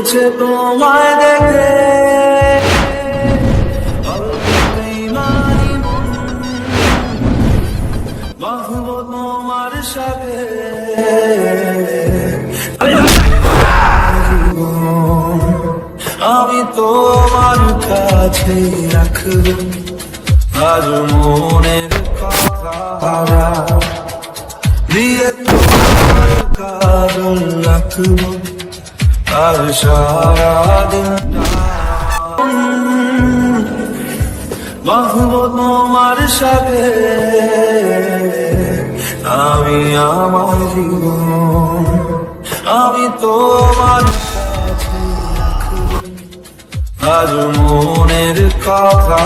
বলছে তোমায় দেখে বাঁধব তোমার সাথে আমি তোমার কাছে রাখব আজ মনের কথা দিয়ে তোমার কাজল রাখব আর সারাদিন বাঁধব তোমার সাথে আমি আমার জীবন আমি তোমার কাছে রাখব আজ মনের কথা